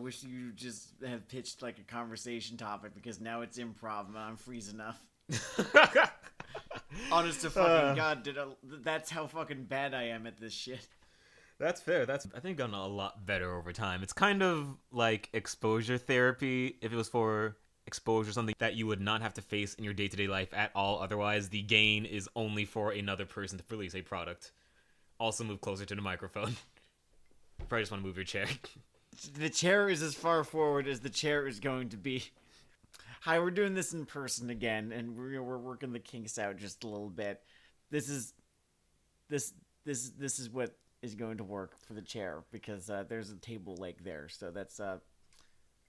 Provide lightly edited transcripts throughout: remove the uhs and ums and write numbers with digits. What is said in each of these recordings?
wish you just had pitched like a conversation topic because now it's improv and I'm freeze enough. Honest to fucking God, that's how fucking bad I am at this shit. That's fair. I think gotten a lot better over time. It's kind of like exposure therapy if it was for exposure, something that you would not have to face in your day-to-day life at all. Otherwise, the gain is only for another person to release a product. Also move closer to the microphone. Probably just want to move your chair. The chair is as far forward as the chair is going to be. Hi, we're doing this in person again, and we're working the kinks out just a little bit. This is what is going to work for the chair because there's a table leg there, so that's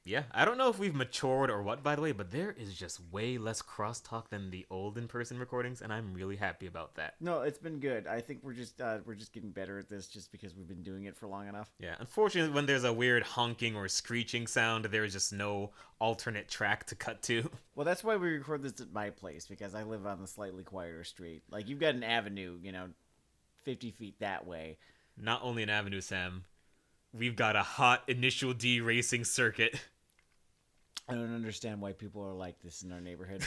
Yeah, I don't know if we've matured or what, by the way, but there is just way less crosstalk than the old in-person recordings, and I'm really happy about that. No, it's been good. I think we're just getting better at this just because we've been doing it for long enough. Yeah, unfortunately, when there's a weird honking or screeching sound, there is just no alternate track to cut to. Well, that's why we record this at my place, because I live on the slightly quieter street. Like, you've got an avenue, 50 feet that way. Not only an avenue, Sam, we've got a hot Initial D racing circuit. I don't understand why people are like this in our neighborhood.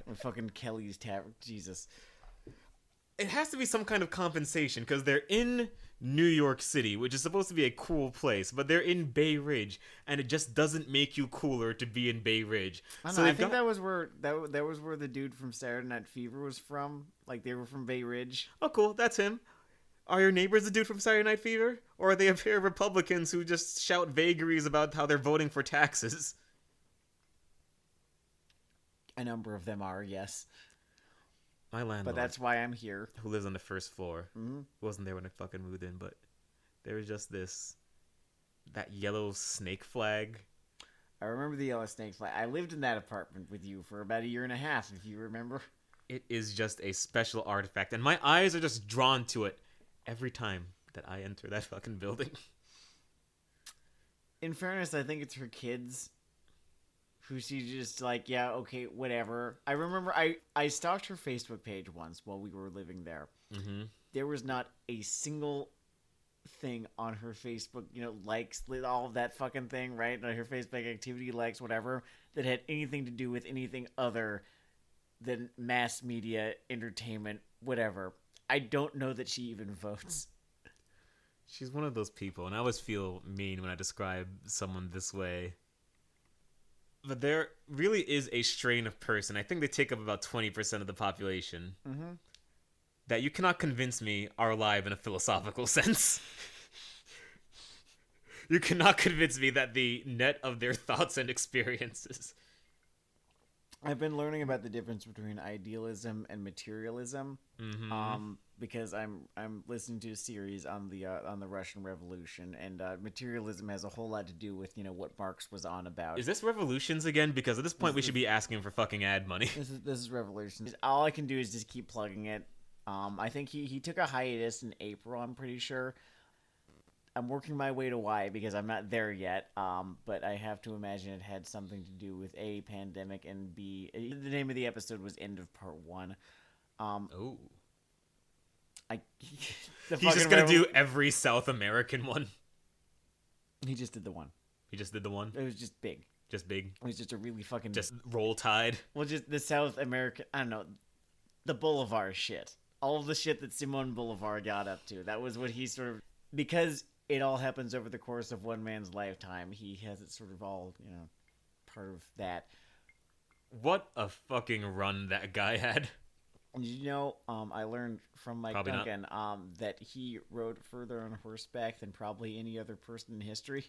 Or fucking Kelly's Tavern. Jesus. It has to be some kind of compensation, because they're in New York City, which is supposed to be a cool place, but they're in Bay Ridge, and it just doesn't make you cooler to be in Bay Ridge. I think that was where the dude from Saturday Night Fever was from. Like, they were from Bay Ridge. Oh, cool. That's him. Are your neighbors the dude from Saturday Night Fever? Or are they a pair of Republicans who just shout vagaries about how they're voting for taxes? A number of them are, yes. My landlord. But that's why I'm here. Who lives on the first floor. Mm-hmm. Wasn't there when I fucking moved in, but there was just that yellow snake flag. I remember the yellow snake flag. I lived in that apartment with you for about a year and a half, if you remember. It is just a special artifact, and my eyes are just drawn to it every time that I enter that fucking building. In fairness, I think it's for kids who see just like, yeah, okay, whatever. I remember I stalked her Facebook page once while we were living there. Mm-hmm. There was not a single thing on her Facebook, likes, all of that fucking thing, right? Her Facebook activity, likes, whatever, that had anything to do with anything other than mass media, entertainment, whatever. I don't know that she even votes. She's one of those people, and I always feel mean when I describe someone this way. But there really is a strain of person, I think they take up about 20% of the population, mm-hmm. that you cannot convince me are alive in a philosophical sense. You cannot convince me that the net of their thoughts and experiences. I've been learning about the difference between idealism and materialism, mm-hmm. Because I'm listening to a series on the Russian Revolution, and materialism has a whole lot to do with what Marx was on about. Is this Revolutions again? Because at this point we should be asking for fucking ad money. This is Revolutions. All I can do is just keep plugging it. I think he took a hiatus in April. I'm pretty sure. I'm working my way to why because I'm not there yet. But I have to imagine it had something to do with A, pandemic, and B, the name of the episode was End of Part 1. Oh. He's just gonna do every South American one. He just did the one. He just did the one? It was just big. Just big? It was just a really fucking... Just Roll Tide? Well, just the South American... I don't know. The Bolivar shit. All of the shit that Simon Bolivar got up to. That was what he sort of... Because it all happens over the course of one man's lifetime, he has it sort of all, part of that. What a fucking run that guy had. I learned from Mike Probably Duncan that he rode further on horseback than probably any other person in history.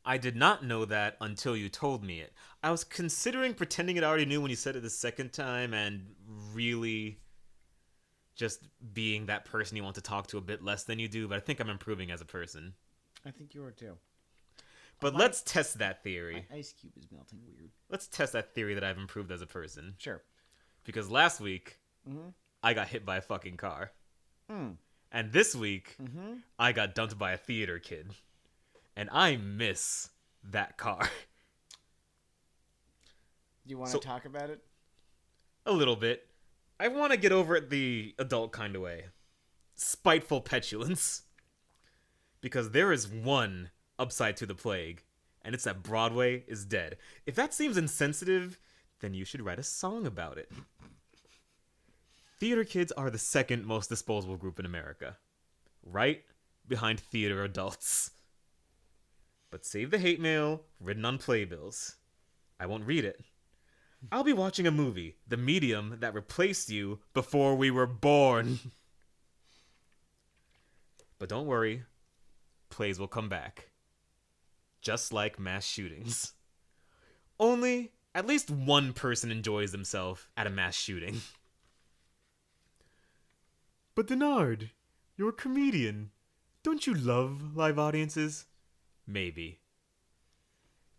I did not know that until you told me it. I was considering pretending it already knew when you said it the second time and really just being that person you want to talk to a bit less than you do, but I think I'm improving as a person. I think you are too. But let's test that theory. My ice cube is melting weird. Let's test that theory that I've improved as a person. Sure. Because last week... Mm-hmm. I got hit by a fucking car. Mm. And this week, mm-hmm. I got dumped by a theater kid. And I miss that car. Do you want to talk about it? A little bit. I want to get over it the adult kind of way. Spiteful petulance. Because there is one upside to the plague. and it's that Broadway is dead. If that seems insensitive, then you should write a song about it. Theater kids are the second most disposable group in America, right behind theater adults. But save the hate mail written on playbills. I won't read it. I'll be watching a movie, the medium that replaced you before we were born. But don't worry, plays will come back. Just like mass shootings. Only, at least one person enjoys themselves at a mass shooting. But Dennard, you're a comedian. Don't you love live audiences? Maybe.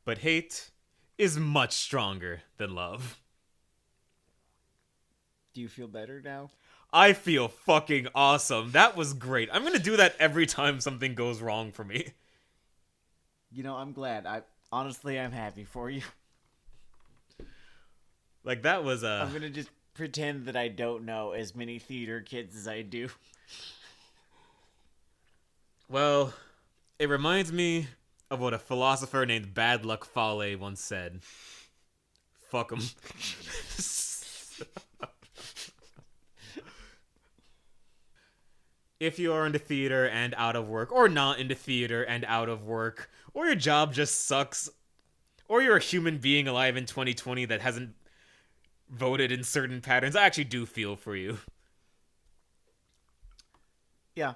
But hate is much stronger than love. Do you feel better now? I feel fucking awesome. That was great. I'm gonna do that every time something goes wrong for me. You know, I'm glad. I'm happy for you. Like, that was I'm gonna just pretend that I don't know as many theater kids as I do. Well, it reminds me of what a philosopher named Bad Luck Fale once said. Fuck 'em. If you are into theater and out of work, or not into theater and out of work, or your job just sucks, or you're a human being alive in 2020 that hasn't voted in certain patterns, I actually do feel for you. Yeah.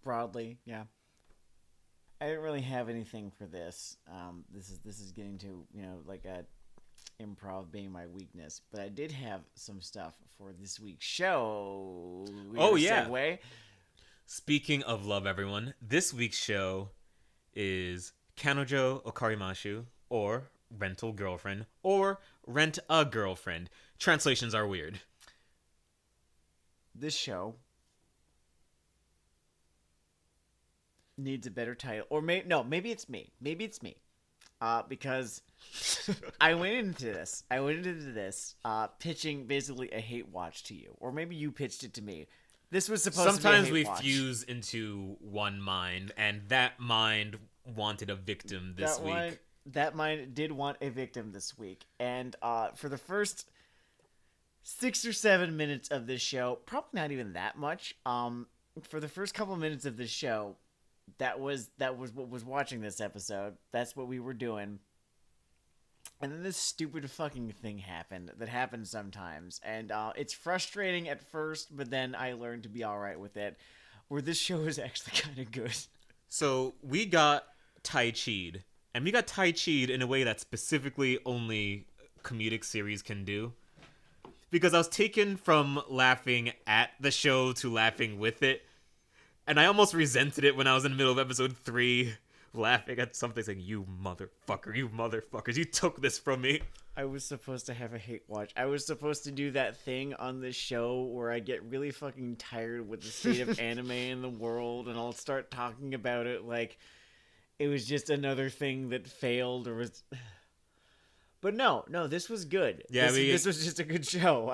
Broadly, yeah. I didn't really have anything for this. This is getting to, like a improv being my weakness, but I did have some stuff for this week's show. Segue. Speaking of love, everyone, this week's show is Kanojo Okarimashu, or Rental Girlfriend, or Rent a Girlfriend. Translations are weird. This show needs a better title, or maybe it's me. Because I went into this pitching basically a hate watch to you, or maybe you pitched it to me. This was supposed Sometimes to be a hate we watch. fuse into one mind, and that mind wanted a victim this week. That mind did want a victim this week, and for the first 6 or 7 minutes of this show, probably not even that much. For the first couple minutes of this show, that was what was watching this episode. That's what we were doing. And then this stupid fucking thing happened that happens sometimes. And it's frustrating at first, but then I learned to be alright with it. Where this show is actually kind of good. So we got Tai Chi'd. And we got Tai Chi'd in a way that specifically only comedic series can do. Because I was taken from laughing at the show to laughing with it. And I almost resented it when I was in the middle of episode 3, laughing at something saying, you motherfuckers, you took this from me. I was supposed to have a hate watch. I was supposed to do that thing on this show where I get really fucking tired with the state of anime in the world, and I'll start talking about it like it was just another thing that failed or was... But no, this was good. Yeah, this was just a good show.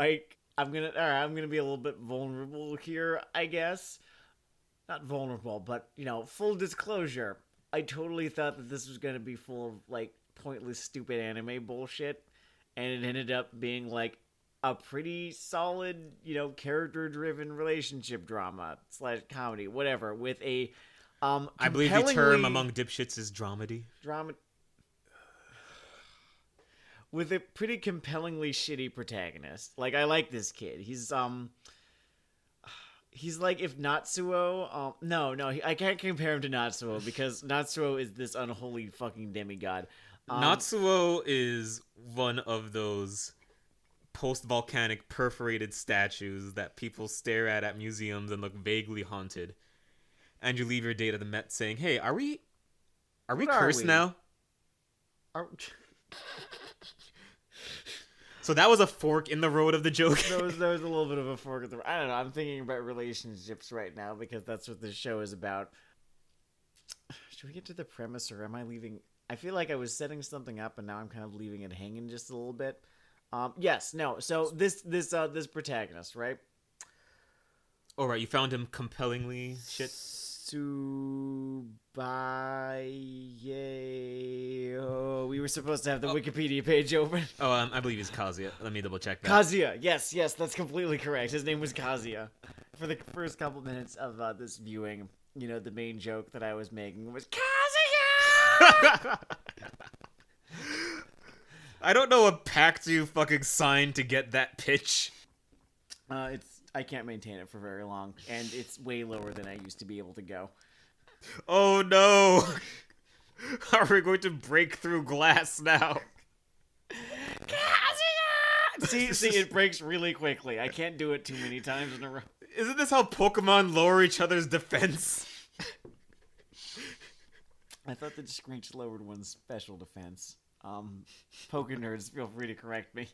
I'm gonna be a little bit vulnerable here, I guess. Not vulnerable, but, full disclosure. I totally thought that this was going to be full of, like, pointless, stupid anime bullshit. And it ended up being, like, a pretty solid, character-driven relationship drama / comedy, whatever, with a, I believe the term among dipshits is dramedy. With a pretty compellingly shitty protagonist. Like, I like this kid. He's like if Natsuo... I can't compare him to Natsuo because Natsuo is this unholy fucking demigod. Natsuo is one of those post-volcanic perforated statues that people stare at museums and look vaguely haunted. And you leave your date at the Met saying, hey, are we cursed now? So that was a fork in the road of the joke. There was a little bit of a fork in the road. I don't know. I'm thinking about relationships right now because that's what this show is about. Should we get to the premise, or am I leaving? I feel like I was setting something up, and now I'm kind of leaving it hanging just a little bit. Yes, no. So this protagonist, right? All right, you found him compellingly shit. Oh, we were supposed to have the Wikipedia page open. Oh, I believe he's Kazuya. Let me double check that. Kazuya, yes, that's completely correct. His name was Kazuya. For the first couple minutes of this viewing, the main joke that I was making was Kazuya! I don't know what pact you fucking signed to get that pitch. I can't maintain it for very long, and it's way lower than I used to be able to go. Oh no! Are we going to break through glass now? See, it breaks really quickly. I can't do it too many times in a row. Isn't this how Pokemon lower each other's defense? I thought the Screech lowered one's special defense. Poke nerds, feel free to correct me.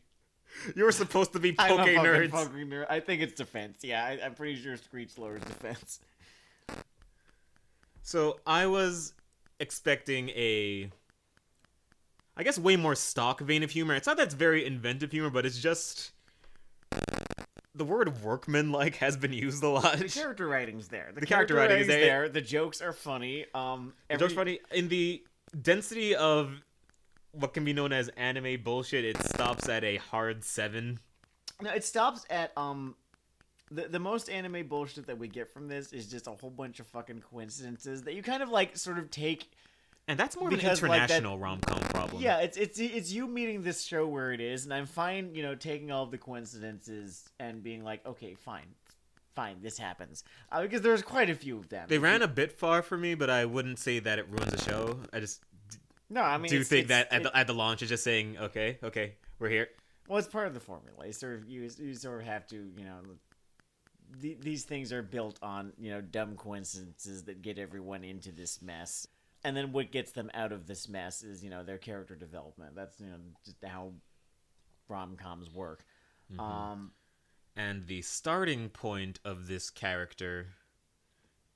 You were supposed to be Poke nerds. Nerd. I think it's defense. Yeah, I'm pretty sure Screech lowers defense. So I was expecting I guess way more stock vein of humor. It's not that it's very inventive humor, but it's just the word workman-like has been used a lot. The character writing's there. The character writing is there. The jokes are funny. The jokes are funny. In the density of what can be known as anime bullshit, it stops at a hard 7. No, it stops at the most anime bullshit that we get from this is just a whole bunch of fucking coincidences that you kind of sort of take. And that's more of an international rom-com problem. Yeah, it's you meeting this show where it is, and I'm fine, taking all of the coincidences and being like, okay, fine, this happens. Because there's quite a few of them. They ran a bit far for me, but I wouldn't say that it ruins the show. I just think that at the launch it's just saying, okay, we're here. Well, it's part of the formula. You sort of have to, these things are built on, dumb coincidences that get everyone into this mess. And then what gets them out of this mess is, their character development. That's, just how rom-coms work. Mm-hmm. And the starting point of this character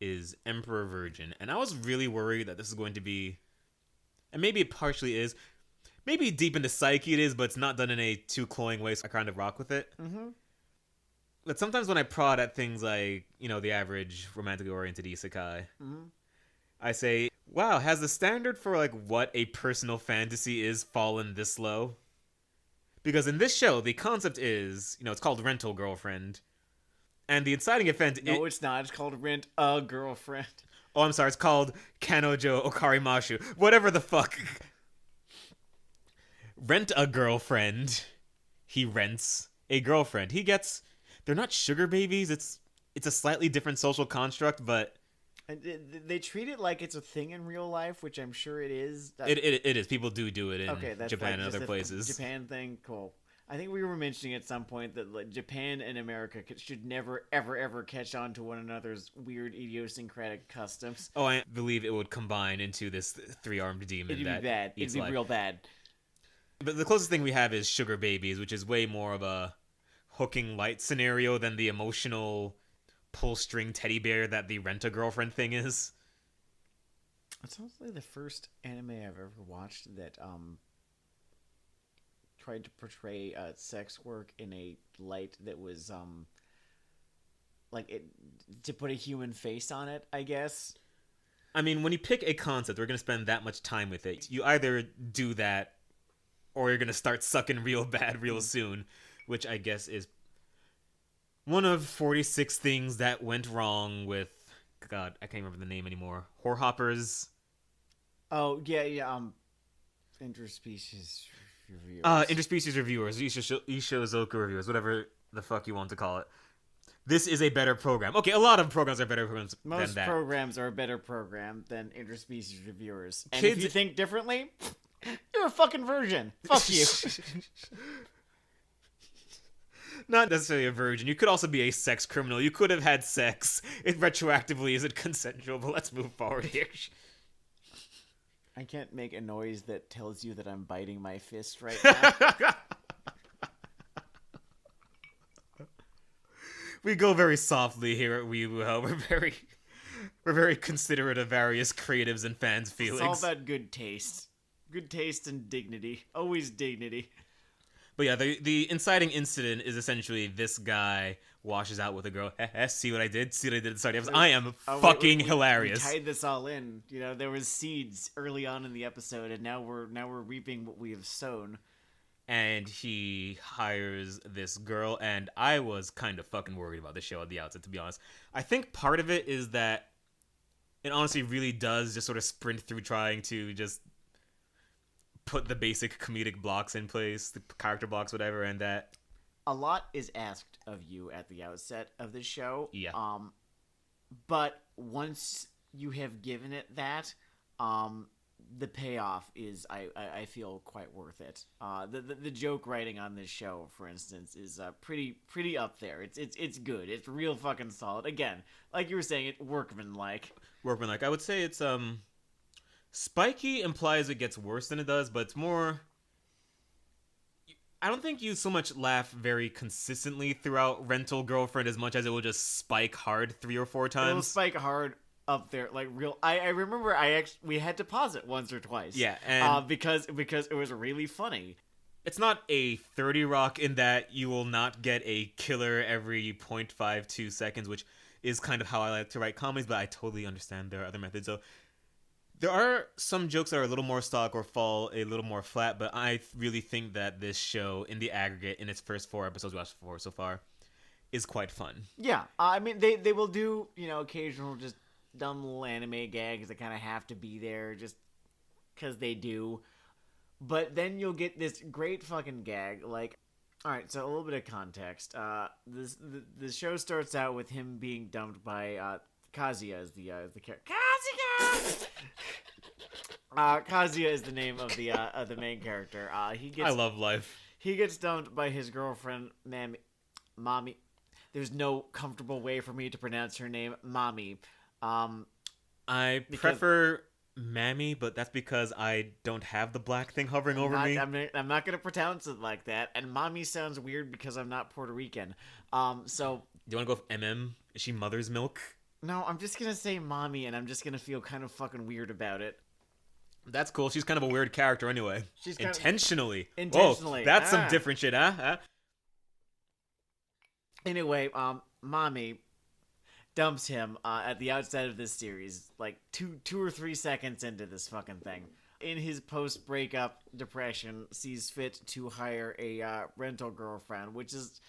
is Emperor Virgin. And I was really worried that this is going to be, and maybe it partially is, maybe deep into psyche it is, but it's not done in a too cloying way, so I kind of rock with it. Mm-hmm. But sometimes when I prod at things like, the average romantically oriented isekai, mm-hmm. I say, wow, has the standard for what a personal fantasy is fallen this low? Because in this show, the concept is, it's called Rental Girlfriend. And the inciting event... No, it's not. It's called Rent a Girlfriend. Oh, I'm sorry. It's called Kanojo Okarimashu. Whatever the fuck. Rent a girlfriend. He rents a girlfriend. He gets... They're not sugar babies. It's a slightly different social construct, but... They treat it like it's a thing in real life, which I'm sure it is. It is. People do it in Japan and other places. Japan thing, cool. I think we were mentioning at some point that Japan and America should never, ever catch on to one another's weird idiosyncratic customs. Oh, I believe it would combine into this three-armed demon. It'd be bad. It'd be real bad. But the closest thing we have is sugar babies, which is way more of a hooking light scenario than the emotional pull string teddy bear that the Rent-A-Girlfriend thing is. It's honestly the first anime I've ever watched that tried to portray sex work in a light that was to put a human face on it, I guess. I mean, when you pick a concept, we're going to spend that much time with it. You either do that or you're going to start sucking real bad real soon, which I guess is one of 46 things that went wrong with, God, I can't remember the name anymore. Whorehoppers. Oh, yeah. Interspecies reviewers. Interspecies reviewers. Ishizoku reviewers. Whatever the fuck you want to call it. This is a better program. Okay, a lot of programs are better programs than that. Most programs are a better program than interspecies reviewers. And if you think differently, you're a fucking virgin. Fuck you. Not necessarily a virgin. You could also be a sex criminal. You could have had sex. It retroactively isn't consensual, but let's move forward here. I can't make a noise that tells you that I'm biting my fist right now. We go very softly here at Weeaboo Hell. We're very considerate of various creatives and fans' feelings. It's all about good taste. Good taste and dignity. Always dignity. But yeah, the inciting incident is essentially this guy washes out with a girl. See what I did? See what I did at the start of the episode? I am fucking hilarious. We tied this all in. You know, there was seeds early on in the episode, and now we're reaping what we have sown. And he hires this girl, and I was kind of fucking worried about the show at the outset, to be honest. I think part of it is that it honestly really does just sort of sprint through trying to just put the basic comedic blocks in place, the character blocks, whatever, and that a lot is asked of you at the outset of the show. Yeah. But once you have given it that, the payoff is, I feel, quite worth it. The joke writing on this show, for instance, is pretty up there. It's good. It's real fucking solid. Again, like you were saying, it workmanlike. Workmanlike. I would say it's spiky implies it gets worse than it does, but it's more. I don't think you so much laugh very consistently throughout Rental Girlfriend as much as it will just spike hard 3 or 4 times. It will spike hard up there, like real. I remember we had to pause it once or twice. Yeah, and because it was really funny. It's not a 30 Rock in that you will not get a killer every 0.52 seconds, which is kind of how I like to write comedies, but I totally understand there are other methods. So there are some jokes that are a little more stock or fall a little more flat, but I really think that this show, in the aggregate, in its first 4 episodes we watched for so far, is quite fun. Yeah, I mean, they will do, occasional just dumb little anime gags that kind of have to be there just because they do. But then you'll get this great fucking gag, like, all right, so a little bit of context. The show starts out with him being dumped by Kazuya as the character. Kazuya! Kazuya is the name of the main character. I love life. He gets dumped by his girlfriend, Mommy. There's no comfortable way for me to pronounce her name, Mommy. I prefer Mammy, but that's because I don't have the black thing hovering over me. I'm not gonna pronounce it like that. And Mommy sounds weird because I'm not Puerto Rican. So do you want to go with MM? Is she mother's milk? No, I'm just gonna say Mommy, and I'm just gonna feel kind of fucking weird about it. That's cool. She's kind of a weird character anyway. She's intentionally. Intentionally. Whoa, that's some different shit, huh? Anyway, Mommy dumps him at the outset of this series, like two or 3 seconds into this fucking thing. In his post-breakup depression, sees fit to hire a rental girlfriend, which is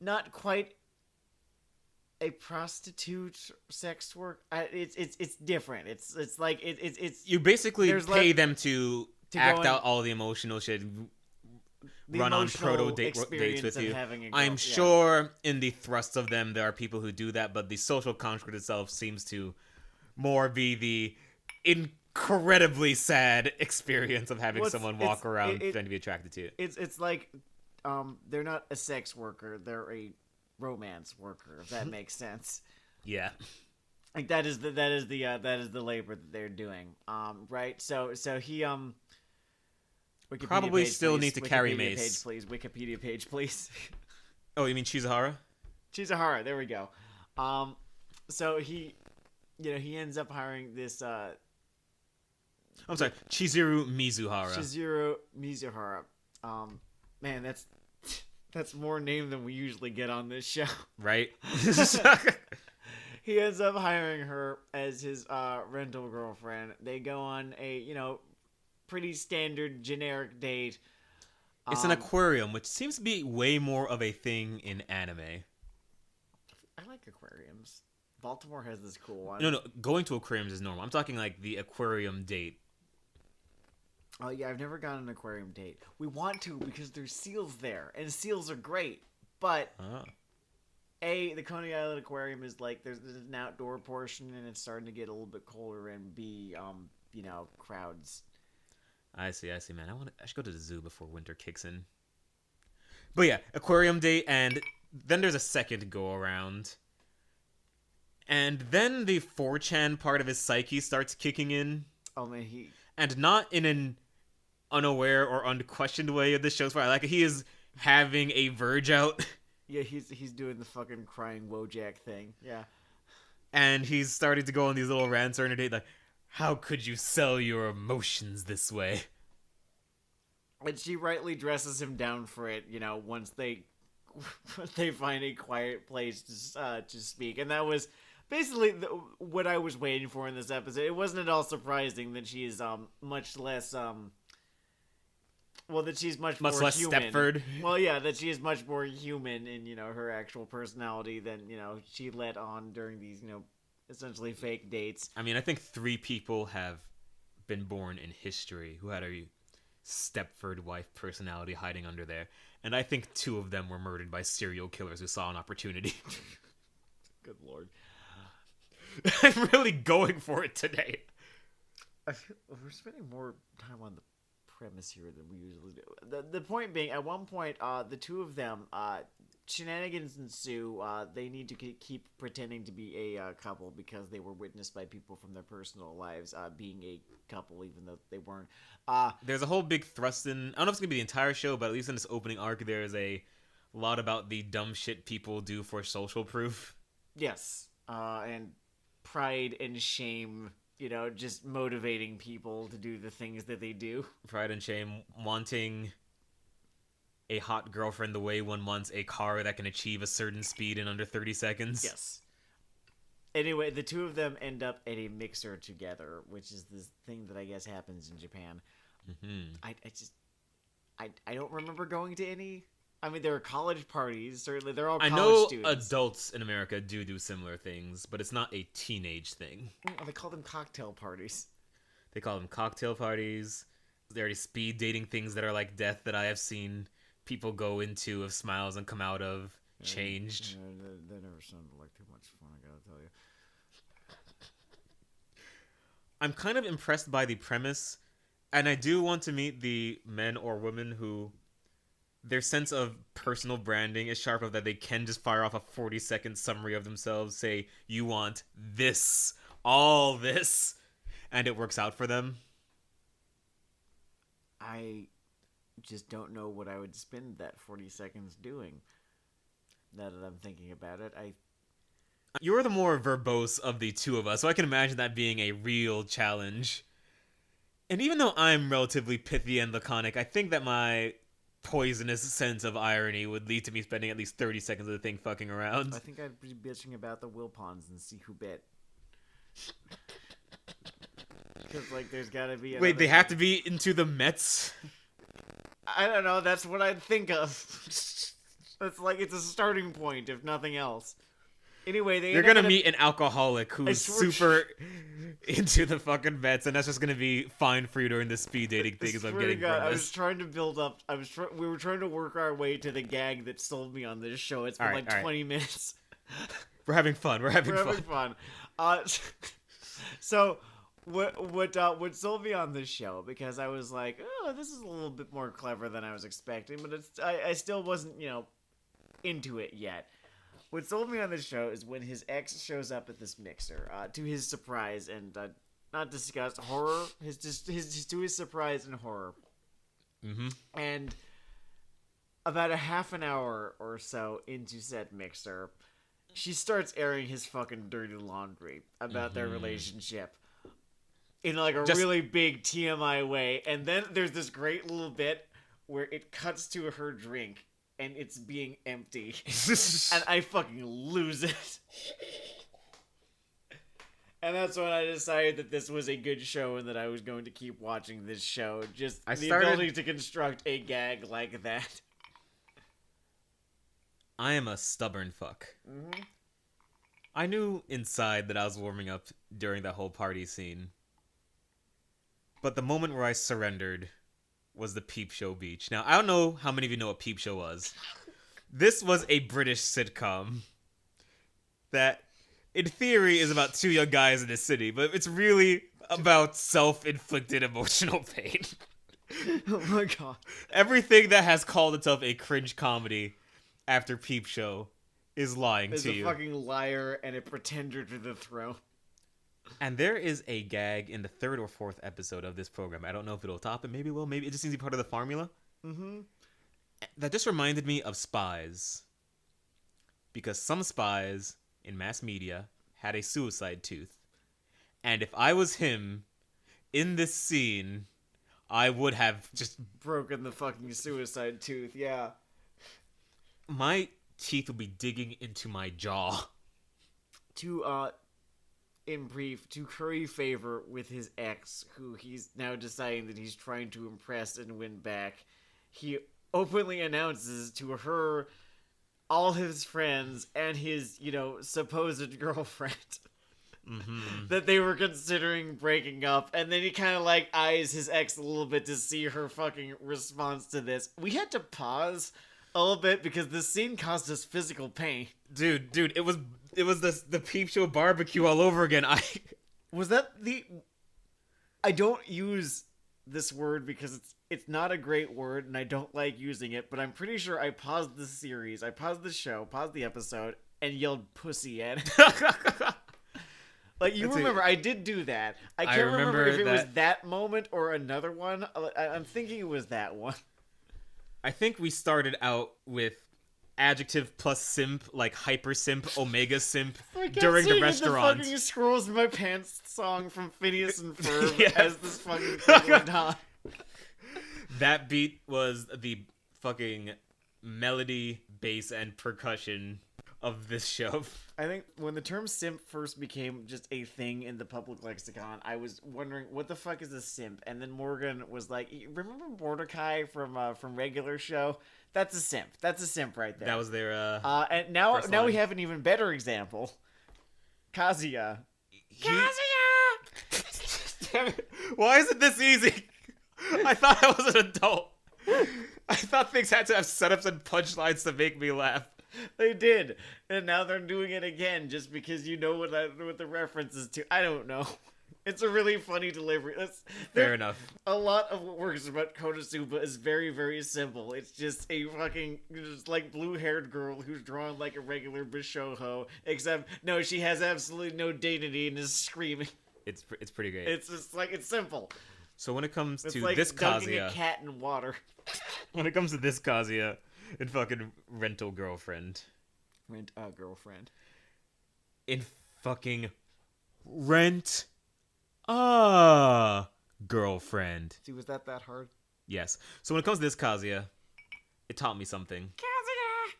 not quite a prostitute sex work. It's different. It's like it's you basically pay them to act out all the emotional shit. Run on proto dates with you. I'm sure in the thrust of them there are people who do that, but the social construct itself seems to more be the incredibly sad experience of having someone walk around trying to be attracted to you. It's like they're not a sex worker, they're a romance worker, if that makes sense. Yeah. Like that is the labor that they're doing. Right? So he Wikipedia probably page, still please. needs to carry Wikipedia mace. Page, please. Wikipedia page, please. Oh, you mean Chizahara? Chizahara, there we go. So he ends up hiring this. I'm sorry, Chizuru Mizuhara. Chizuru Mizuhara. Man, that's more name than we usually get on this show. Right? He ends up hiring her as his rental girlfriend. They go on a, pretty standard generic date. It's an aquarium, which seems to be way more of a thing in anime. I like aquariums. Baltimore has this cool one. No, going to aquariums is normal. I'm talking like the aquarium date. Oh yeah, I've never gone on an aquarium date. We want to because there's seals there, and seals are great. But A, the Coney Island Aquarium is like there's an outdoor portion, and it's starting to get a little bit colder. And B, crowds. I see, man. I should go to the zoo before winter kicks in. But yeah, aquarium date, and then there's a second go around. And then the 4chan part of his psyche starts kicking in. Oh man, and not in an unaware or unquestioned way of the show's part. Like he is having a verge out. Yeah, he's doing the fucking crying Wojak thing. Yeah. And he's starting to go on these little rants during a date, like, how could you sell your emotions this way? And she rightly dresses him down for it, you know, once they find a quiet place to speak. And that was basically what I was waiting for in this episode. It wasn't at all surprising that she is much less well, that she's much more less human. Stepford. Well, yeah, that she is much more human in, you know, her actual personality than, you know, she let on during these, you know, essentially fake dates. I mean, I think 3 people have been born in history who had a Stepford wife personality hiding under there. And I think 2 of them were murdered by serial killers who saw an opportunity. Good lord. I'm really going for it today. I feel we're spending more time on the premise here than we usually do. The point being, at one point, the 2 of them, shenanigans ensue. They need to keep pretending to be a couple because they were witnessed by people from their personal lives being a couple, even though they weren't. There's a whole big thrust in. I don't know if it's gonna be the entire show, but at least in this opening arc, there's a lot about the dumb shit people do for social proof. Yes, and pride and shame. You know, just motivating people to do the things that they do. Pride and shame, wanting a hot girlfriend the way one wants a car that can achieve a certain speed in under 30 seconds. Yes. Anyway, the 2 of them end up at a mixer together, which is this thing that I guess happens in Japan. Mm-hmm. I don't remember going to any. I mean, there are college parties. Certainly, they're all college I know students. adults in America do similar things, but it's not a teenage thing. They call them cocktail parties. They call them cocktail parties. There are speed dating things that are like death that I have seen people go into of smiles and come out of changed. They never sounded like too much fun, I gotta tell you. I'm kind of impressed by the premise, and I do want to meet the men or women who their sense of personal branding is sharp enough that they can just fire off a 40-second summary of themselves, say, you want this, all this, and it works out for them. I just don't know what I would spend that 40 seconds doing. Now that I'm thinking about it, You're the more verbose of the 2 of us, so I can imagine that being a real challenge. And even though I'm relatively pithy and laconic, I think that my poisonous sense of irony would lead to me spending at least 30 seconds of the thing fucking around. I think I'd be bitching about the Wilpons and see who bit. Because, like, there's gotta be... Wait, they have to be into the Mets? I don't know, that's what I'd think of. That's like, it's a starting point, if nothing else. Anyway, you're gonna meet an alcoholic who's super into the fucking Mets, and that's just gonna be fine for you during the speed dating thing. Is I'm getting from this. I was trying to build up. We were trying to work our way to the gag that sold me on this show. It's been 20 minutes. We're having fun. We're having fun. So what sold me on this show, because I was like, oh, this is a little bit more clever than I was expecting, but I still wasn't, you know, into it yet. What sold me on this show is when his ex shows up at this mixer, to his surprise and not disgust, horror. To his surprise and horror. Mm-hmm. And about a half an hour or so into said mixer, she starts airing his fucking dirty laundry about their relationship in like a really big TMI way. And then there's this great little bit where it cuts to her drink. And it's being empty. And I fucking lose it. And that's when I decided that this was a good show and that I was going to keep watching this show. Just ability to construct a gag like that. I am a stubborn fuck. Mm-hmm. I knew inside that I was warming up during that whole party scene. But the moment where I surrendered was the Peep Show Beach. Now, I don't know how many of you know what Peep Show was. This was a British sitcom that, in theory, is about 2 young guys in a city, but it's really about self-inflicted emotional pain. Oh my god. Everything that has called itself a cringe comedy after Peep Show is lying to you. Is a fucking liar and a pretender to the throne. And there is a gag in the 3rd or 4th episode of this program. I don't know if it'll top it. Maybe it will. Maybe it just seems to be part of the formula. Mm-hmm. That just reminded me of Spies. Because some spies in mass media had a suicide tooth. And if I was him in this scene, I would have just broken the fucking suicide tooth. Yeah. my teeth would be digging into my jaw. In brief, to curry favor with his ex, who he's now deciding that he's trying to impress and win back, he openly announces to her, all his friends, and his, supposed girlfriend that they were considering breaking up, and then he kind of, eyes his ex a little bit to see her fucking response to this. We had to pause a little bit because this scene caused us physical pain. Dude, it was the Peep Show barbecue all over again. Was that I don't use this word because it's not a great word and I don't like using it, but I'm pretty sure I paused the series, I paused the show, paused the episode, and yelled pussy at it. Remember, I did do that. I can't remember if it was that moment or another one. I'm thinking it was that one. I think we started out with adjective plus simp, like hyper simp, omega simp during the restaurant. The fucking Scrolls in My Pants song from Phineas and Ferb as this fucking thing went on. That beat was the fucking melody, bass, and percussion of this show. I think when the term simp first became just a thing in the public lexicon, I was wondering, what the fuck is a simp? And then Morgan was like, remember Mordecai from Regular Show? That's a simp. That's a simp right there. That was their and now we have an even better example. Kazuya. Damn it. Why is it this easy? I thought I was an adult. I thought things had to have setups and punchlines to make me laugh. They did, and now they're doing it again just because you know what the reference is to. I don't know. It's a really funny delivery. Fair enough. A lot of what works about Konosuba is very, very simple. It's just a fucking blue-haired girl who's drawn like a regular Bishojo, except no, she has absolutely no dignity and is screaming. It's pretty great. It's just it's simple. So when it comes to like this dunking Kazuya, a cat in water. When it comes to this Kazuya in fucking Rental Girlfriend. Rent a girlfriend. In fucking Rent a Girlfriend. See, was that hard? Yes. So when it comes to this Kazuya, it taught me something. Kazuya!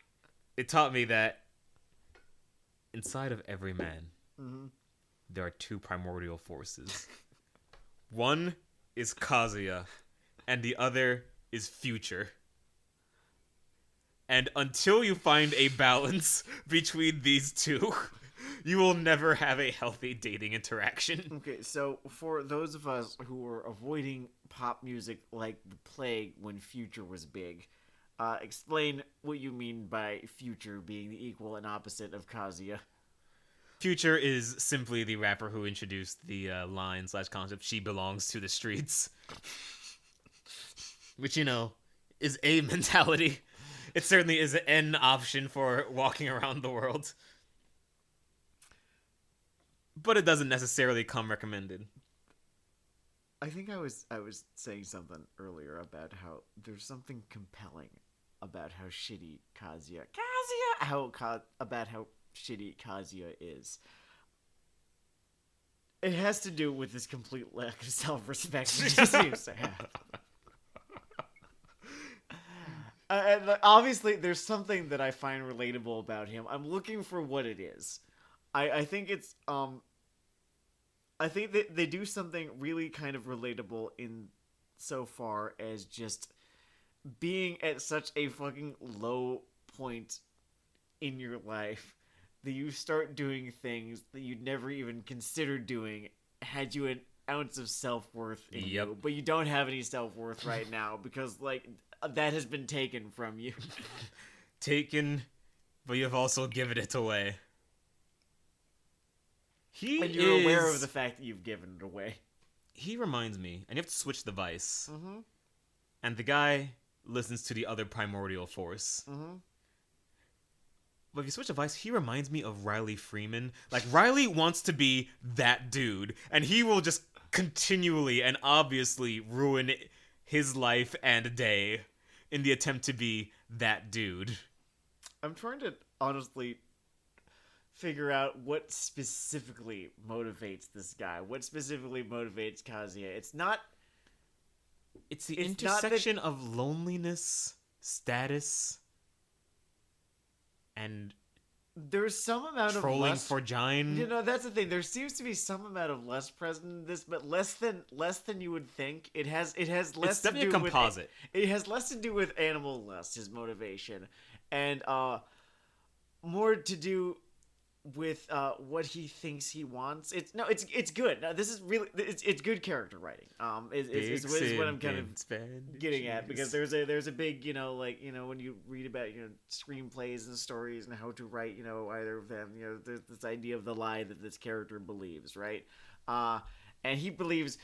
It taught me that inside of every man, there are two primordial forces. One is Kazuya, and the other is Future. And until you find a balance between these two, you will never have a healthy dating interaction. Okay, so for those of us who were avoiding pop music like the plague when Future was big, explain what you mean by Future being the equal and opposite of Kazuya. Future is simply the rapper who introduced the line/concept, she belongs to the streets. Which, is a mentality. It certainly is an option for walking around the world. But it doesn't necessarily come recommended. I think I was saying something earlier about how there's something compelling about how shitty about how shitty Kazuya is. It has to do with this complete lack of self-respect he seems to have. And obviously, there's something that I find relatable about him. I'm looking for what it is. I think it's I think that they do something really kind of relatable in so far as just being at such a fucking low point in your life that you start doing things that you'd never even consider doing had you an ounce of self-worth in you, but you don't have any self-worth right now because that has been taken from you. Taken, but you've also given it away. And you're aware of the fact that you've given it away. He reminds me, and you have to switch the vice. Mm-hmm. And the guy listens to the other primordial force. Mm-hmm. But if you switch the vice, he reminds me of Riley Freeman. Riley wants to be that dude, and he will just continually and obviously ruin his life and day in the attempt to be that dude. I'm trying to honestly figure out what specifically motivates this guy. What specifically motivates Kazuya. It's not It's the It's not that- intersection of loneliness, status, and There's some amount of trolling lust. for Jine. You know, that's the thing. There seems to be some amount of lust present in this, but less than you would think. It has less It's to definitely do a composite. with it has less to do with animal lust, his motivation, and more to do with what he thinks he wants. It's good. No, this is really it's good character writing. Is what I'm kind of getting at, because there's a big, like, when you read about, screenplays and stories and how to write, either of them, there's this idea of the lie that this character believes, right? And he believes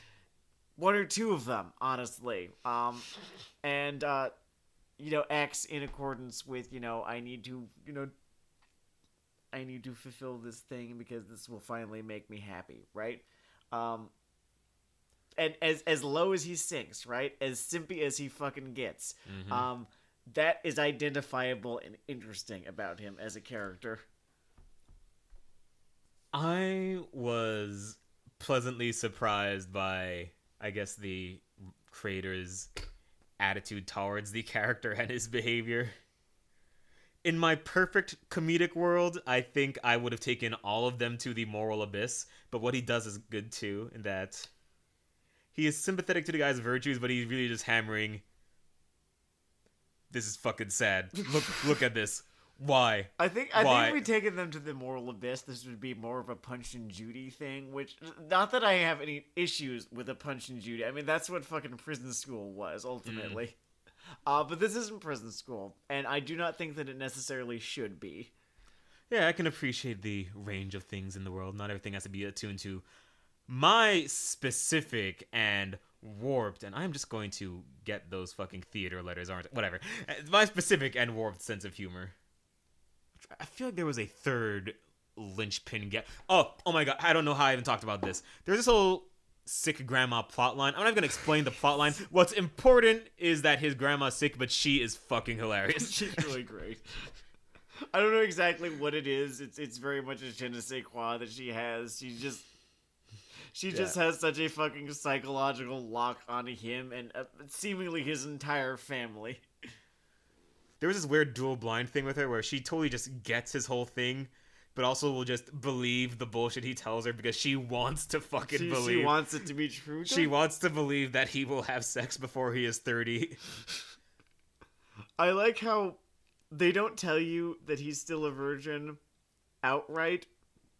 one or two of them, honestly. And acts in accordance with, I need to fulfill this thing because this will finally make me happy, right? And as low as he sinks, right? As simpy as he fucking gets, that is identifiable and interesting about him as a character. I was pleasantly surprised by, I guess, the creator's attitude towards the character and his behavior. In my perfect comedic world, I think I would have taken all of them to the moral abyss, but what he does is good too, in that he is sympathetic to the guy's virtues, but he's really just hammering, this is fucking sad. Look at this. Why? I think if we taken them to the moral abyss, this would be more of a Punch and Judy thing, which, not that I have any issues with a Punch and Judy. I mean, that's what fucking Prison School was, ultimately. But this isn't Prison School, and I do not think that it necessarily should be. Yeah, I can appreciate the range of things in the world. Not everything has to be attuned to my specific and warped, and I'm just going to get those fucking theater letters, aren't whatever. My specific and warped sense of humor. I feel like there was a third linchpin Oh my god, I don't know how I even talked about this. There's this whole sick grandma plotline. I'm not gonna explain the plotline. What's important is that his grandma's sick, but she is fucking hilarious. She's really great. I don't know exactly what it is. It's very much a je ne sais quoi that she has. She just has such a fucking psychological lock onto him and seemingly his entire family. There was this weird dual blind thing with her where she totally just gets his whole thing, but also will just believe the bullshit he tells her because she wants to fucking believe. She wants it to be true. She wants to believe that he will have sex before he is 30. I like how they don't tell you that he's still a virgin outright.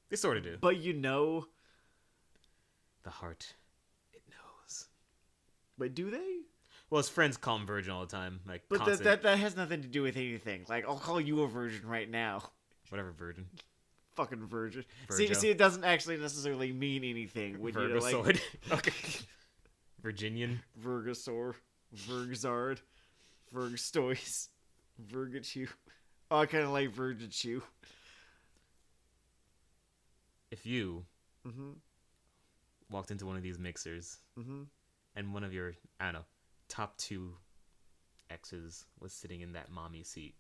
They sort of do. But the heart, it knows. But do they? Well, his friends call him virgin all the time. But that has nothing to do with anything. Like, I'll call you a virgin right now. Whatever, virgin. Fucking virgin. See, it doesn't actually necessarily mean anything. When Virgosoid. Okay. Virginian. Virgosaur. Virgzard. Virgstois. Virgachew. Oh, I kind of like Virgachew. If you walked into one of these mixers and one of your, I don't know, top 2 exes was sitting in that mommy seat,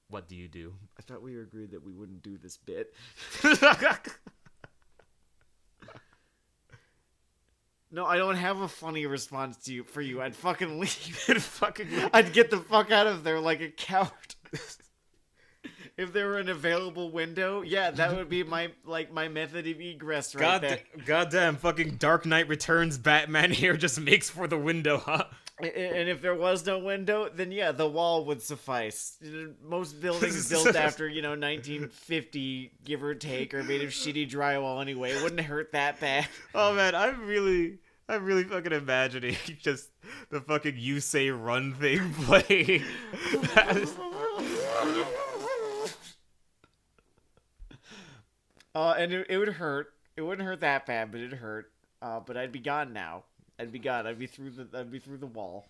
what do you do? I thought we agreed that we wouldn't do this bit. No, I don't have a funny response for you. I'd fucking leave. I'd get the fuck out of there like a coward. If there were an available window, yeah, that would be my method of egress right there. Goddamn, fucking Dark Knight Returns Batman here just makes for the window, huh? And if there was no window, then yeah, the wall would suffice. Most buildings built after, 1950, give or take, are made of shitty drywall anyway. It wouldn't hurt that bad. Oh man, I'm really fucking imagining just the fucking You Say Run thing playing. And it would hurt. It wouldn't hurt that bad, but it'd hurt. But I'd be gone now. I'd be gone. I'd be through the wall.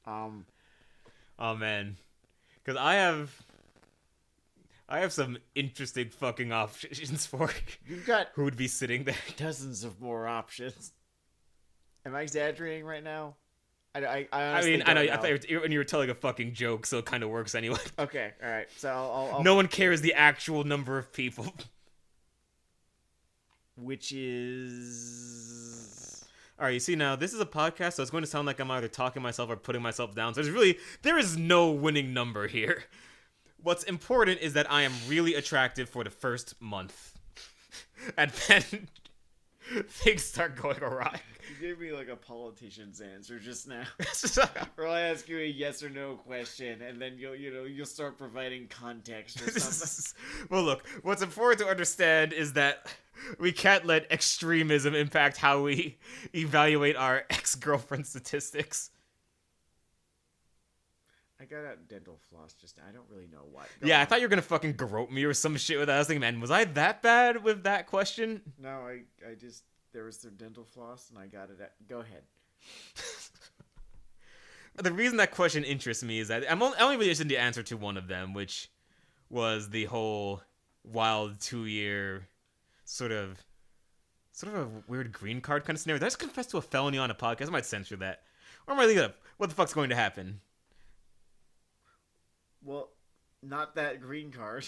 Oh man, because I have some interesting fucking options for You've got who would be sitting there. dozens of more options. Am I exaggerating right now? I mean, I know. I thought when you were telling a fucking joke, so it kind of works anyway. Okay, all right. So I'll No one cares the actual number of people. Which is All right, you see now, this is a podcast, so it's going to sound like I'm either talking myself or putting myself down. So there is no winning number here. What's important is that I am really attractive for the first month. And then things start going awry. You gave me like a politician's answer just now. Or I ask you a yes or no question, and then you'll start providing context or something. Well, look, what's important to understand is that we can't let extremism impact how we evaluate our ex-girlfriend statistics. I got out dental floss just now. I don't really know why. I thought you were gonna fucking grope me or some shit with that. I was thinking, man, was I that bad with that question? No, I just, there was some dental floss and I got it. Go ahead. The reason that question interests me is that I'm only really interested in the answer to one of them, which was the whole wild 2-year sort of a weird green card kind of scenario. Did I just confess to a felony on a podcast? I might censor that. Or am I leaving it up? What the fuck's going to happen? Well, not that green card.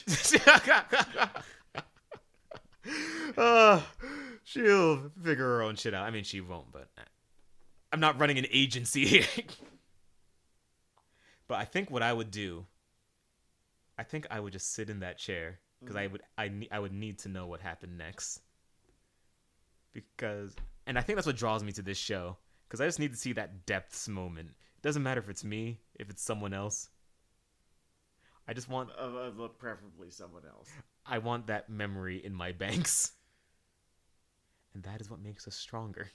She'll figure her own shit out. I mean, she won't, but I'm not running an agency here. But I think what I would do, I think I would just sit in that chair because I would need to know what happened next. And I think that's what draws me to this show, because I just need to see that depths moment. It doesn't matter if it's me, if it's someone else. I just want... preferably someone else. I want that memory in my banks. And that is what makes us stronger.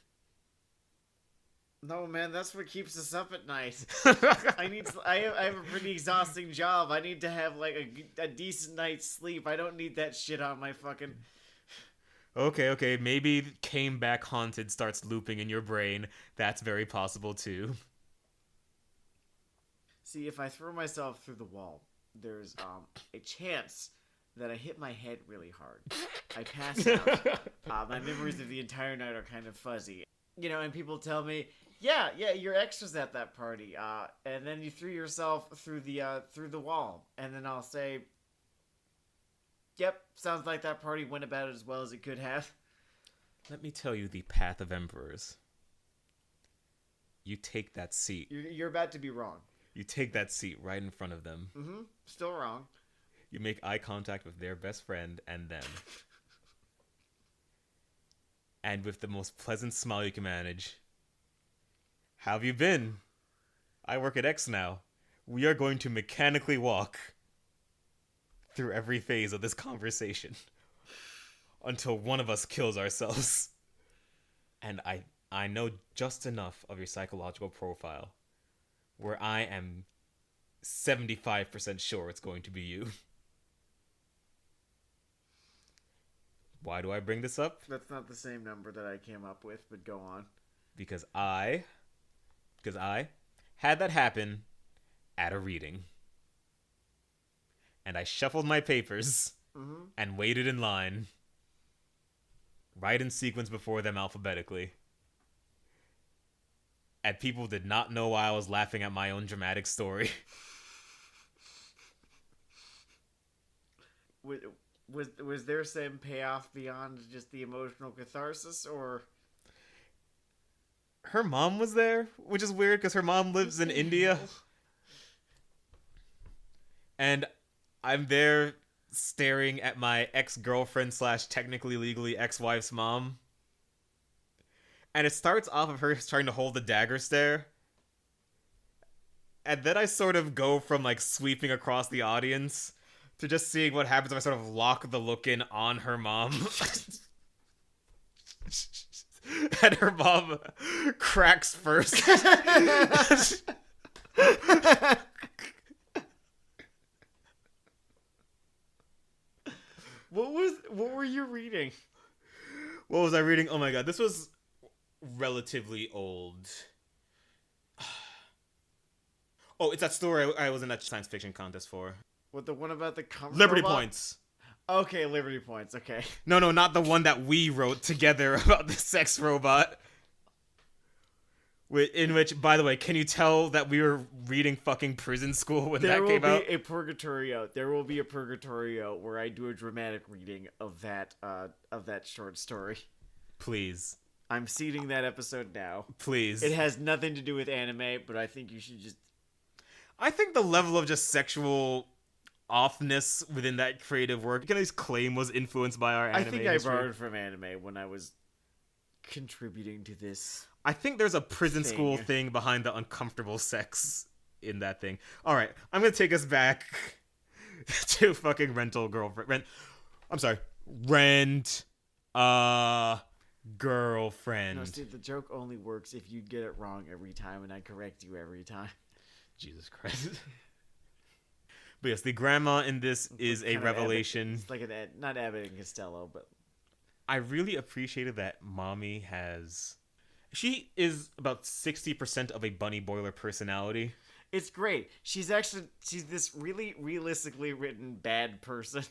No, man, that's what keeps us up at night. I have a pretty exhausting job. I need to have, like, a decent night's sleep. I don't need that shit on my fucking... Okay. Maybe Came Back Haunted starts looping in your brain. That's very possible, too. See, if I throw myself through the wall, there's a chance that I hit my head really hard. I pass out. My memories of the entire night are kind of fuzzy. And people tell me, yeah, your ex was at that party, and then you threw yourself through the wall. And then I'll say, yep, sounds like that party went about it as well as it could have. Let me tell you the path of emperors. You take that seat. You're about to be wrong. You take that seat right in front of them. Mm-hmm. Still wrong. You make eye contact with their best friend and them. And with the most pleasant smile you can manage. How have you been? I work at X now. We are going to mechanically walk through every phase of this conversation until one of us kills ourselves. And I know just enough of your psychological profile where I am 75% sure it's going to be you. Why do I bring this up? That's not the same number that I came up with, but go on. Because I had that happen at a reading. And I shuffled my papers and waited in line, right in sequence before them alphabetically. And people did not know why I was laughing at my own dramatic story. Was there some payoff beyond just the emotional catharsis, or... Her mom was there, which is weird because her mom lives in India. And I'm there staring at my ex-girlfriend / technically legally ex-wife's mom. And it starts off of her trying to hold the dagger stare. And then I sort of go from like sweeping across the audience to just seeing what happens if I sort of lock the look in on her mom. And her mom cracks first. What were you reading? What was I reading? Oh my god, this was relatively old. Oh, it's that story I was in that science fiction contest for. What, the one about the comfort Liberty robot? Points. Okay, Liberty Points, okay. No, not the one that we wrote together about the sex robot. In which, by the way, can you tell that we were reading fucking Prison School when that came out? There will be a Purgatorio. There will be a Purgatorio where I do a dramatic reading of that short story. Please. I'm seeding that episode now. Please. It has nothing to do with anime, but I think you should just... I think the level of just sexual offness within that creative work, you can at least claim was influenced by our anime industry. I borrowed from anime when I was contributing to this. I think there's a prison school thing behind the uncomfortable sex in that thing. All right, I'm gonna take us back to fucking rental girlfriend. Rent girlfriend. No, see, the joke only works if you get it wrong every time, and I correct you every time. Jesus Christ. But yes, the grandma in this is a revelation. It's like not Abbott and Costello, but I really appreciated that mommy has... She is about 60% of a Bunny Boiler personality. It's great. She's this really realistically written bad person.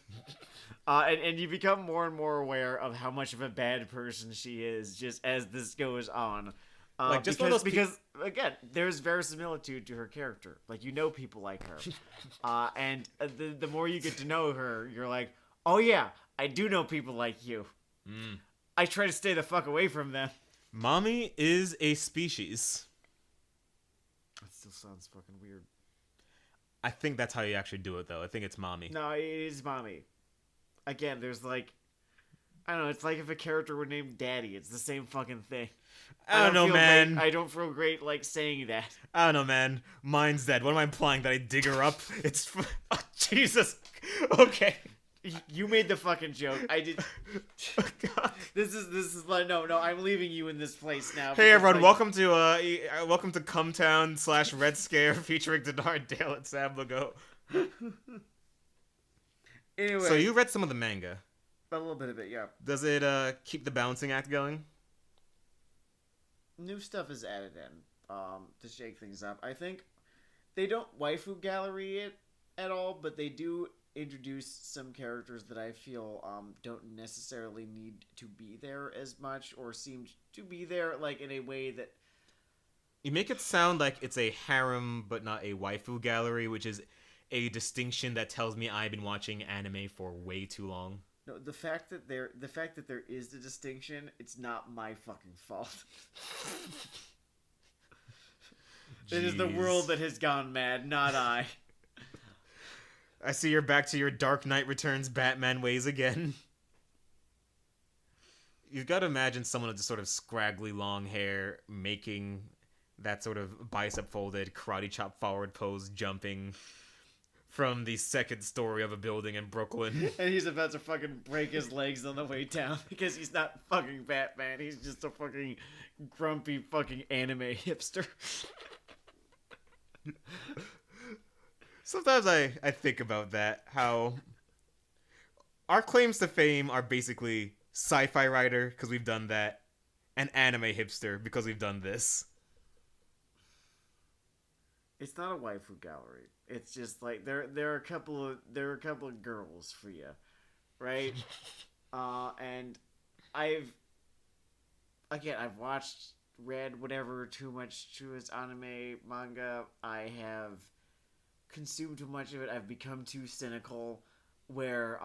And you become more and more aware of how much of a bad person she is just as this goes on. Like just because again, there's verisimilitude to her character. Like, you know people like her. And the more you get to know her, you're like, oh yeah, I do know people like you. Mm. I try to stay the fuck away from them. Mommy is a species. That still sounds fucking weird. I think that's how you actually do it, though. I think it's mommy. No, it is mommy. Again, there's like... I don't know, it's like if a character were named Daddy. It's the same fucking thing. I don't know, man. I don't feel great, like, saying that. I don't know, man. Mine's dead. What am I implying? That I dig her up? It's... Oh, Jesus. Okay. You made the fucking joke. I did. Oh, God. This is like no. I'm leaving you in this place now. Hey everyone, welcome to Cumtown / Red Scare featuring Dennard, Dayle and Sam, Lagow. Anyway, so you read some of the manga. A little bit of it, yeah. Does it keep the balancing act going? New stuff is added in to shake things up. I think they don't waifu gallery it at all, but they do introduce some characters that I feel don't necessarily need to be there as much, or seem to be there like in a way that... You make it sound like it's a harem but not a waifu gallery, which is a distinction that tells me I've been watching anime for way too long. No, the fact that there is the distinction, it's not my fucking fault. It is the world that has gone mad, not I. I see you're back to your Dark Knight Returns Batman ways again. You've got to imagine someone with just sort of scraggly long hair making that sort of bicep folded karate chop forward pose jumping from the second story of a building in Brooklyn. And he's about to fucking break his legs on the way down because he's not fucking Batman. He's just a fucking grumpy fucking anime hipster. Sometimes I think about that, how our claims to fame are basically sci-fi writer, because we've done that, and anime hipster, because we've done this. It's not a waifu gallery. It's just like there are a couple of girls for you, right? And I've read whatever too much to its anime manga. I have consumed too much of it. I've become too cynical, where